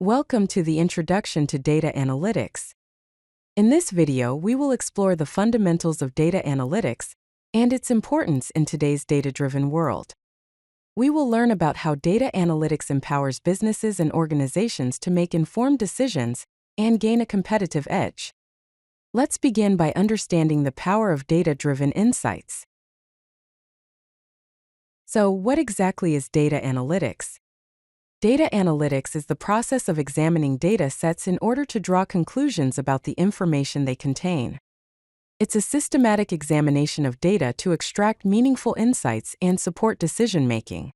Welcome to the Introduction to Data Analytics. In this video, we will explore the fundamentals of data analytics and its importance in today's data-driven world. We will learn about how data analytics empowers businesses and organizations to make informed decisions and gain a competitive edge. Let's begin by understanding the power of data-driven insights. So, what exactly is data analytics? Data analytics is the process of examining data sets in order to draw conclusions about the information they contain. It's a systematic examination of data to extract meaningful insights and support decision-making.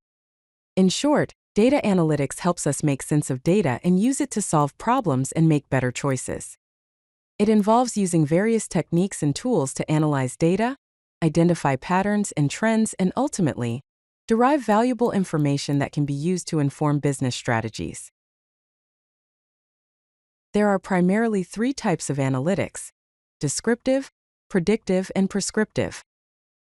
In short, data analytics helps us make sense of data and use it to solve problems and make better choices. It involves using various techniques and tools to analyze data, identify patterns and trends, and ultimately, derive valuable information that can be used to inform business strategies. There are primarily three types of analytics: descriptive, predictive, and prescriptive.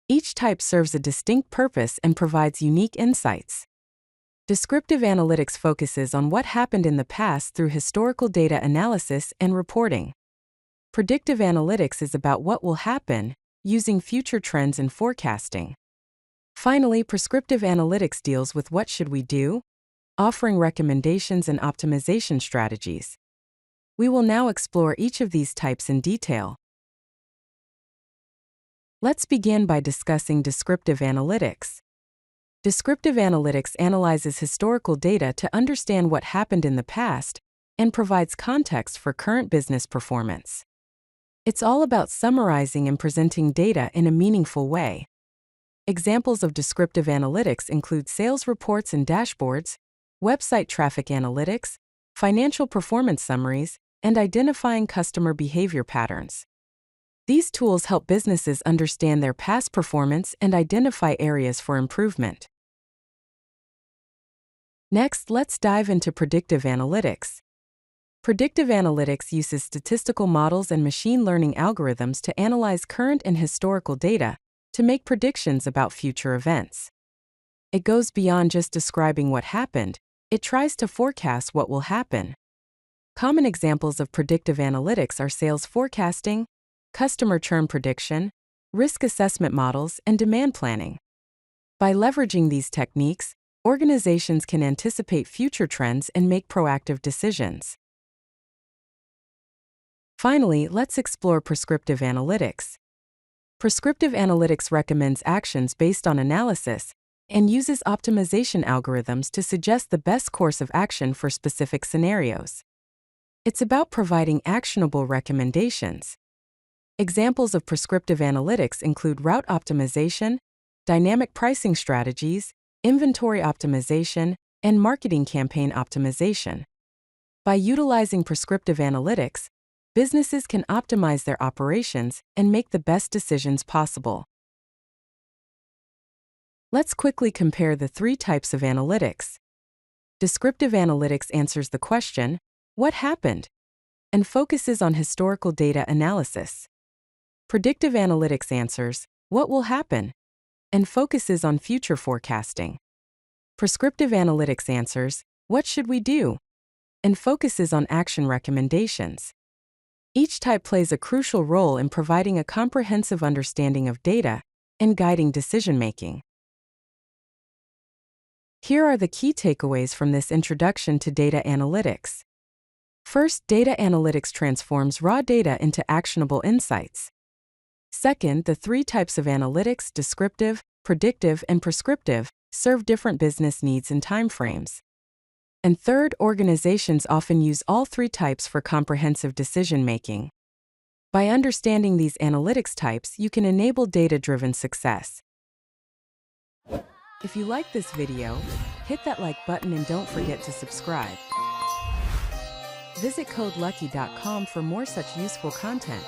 Each type serves a distinct purpose and provides unique insights. Descriptive analytics focuses on what happened in the past through historical data analysis and reporting. Predictive analytics is about what will happen, using future trends and forecasting. Finally, prescriptive analytics deals with what should we do, offering recommendations and optimization strategies. We will now explore each of these types in detail. Let's begin by discussing descriptive analytics. Descriptive analytics analyzes historical data to understand what happened in the past and provides context for current business performance. It's all about summarizing and presenting data in a meaningful way. Examples of descriptive analytics include sales reports and dashboards, website traffic analytics, financial performance summaries, and identifying customer behavior patterns. These tools help businesses understand their past performance and identify areas for improvement. Next, let's dive into predictive analytics. Predictive analytics uses statistical models and machine learning algorithms to analyze current and historical data to make predictions about future events. It goes beyond just describing what happened, it tries to forecast what will happen. Common examples of predictive analytics are sales forecasting, customer churn prediction, risk assessment models, and demand planning. By leveraging these techniques, organizations can anticipate future trends and make proactive decisions. Finally, let's explore prescriptive analytics. Prescriptive analytics recommends actions based on analysis and uses optimization algorithms to suggest the best course of action for specific scenarios. It's about providing actionable recommendations. Examples of prescriptive analytics include route optimization, dynamic pricing strategies, inventory optimization, and marketing campaign optimization. By utilizing prescriptive analytics, businesses can optimize their operations and make the best decisions possible. Let's quickly compare the three types of analytics. Descriptive analytics answers the question, "What happened?" and focuses on historical data analysis. Predictive analytics answers, "What will happen?" and focuses on future forecasting. Prescriptive analytics answers, "What should we do?" and focuses on action recommendations. Each type plays a crucial role in providing a comprehensive understanding of data and guiding decision-making. Here are the key takeaways from this introduction to data analytics. First, data analytics transforms raw data into actionable insights. Second, the three types of analytics, descriptive, predictive, and prescriptive, serve different business needs and timeframes. And third, organizations often use all three types for comprehensive decision-making. By understanding these analytics types, you can enable data-driven success. If you like this video, hit that like button and don't forget to subscribe. Visit CodeLucky.com for more such useful content.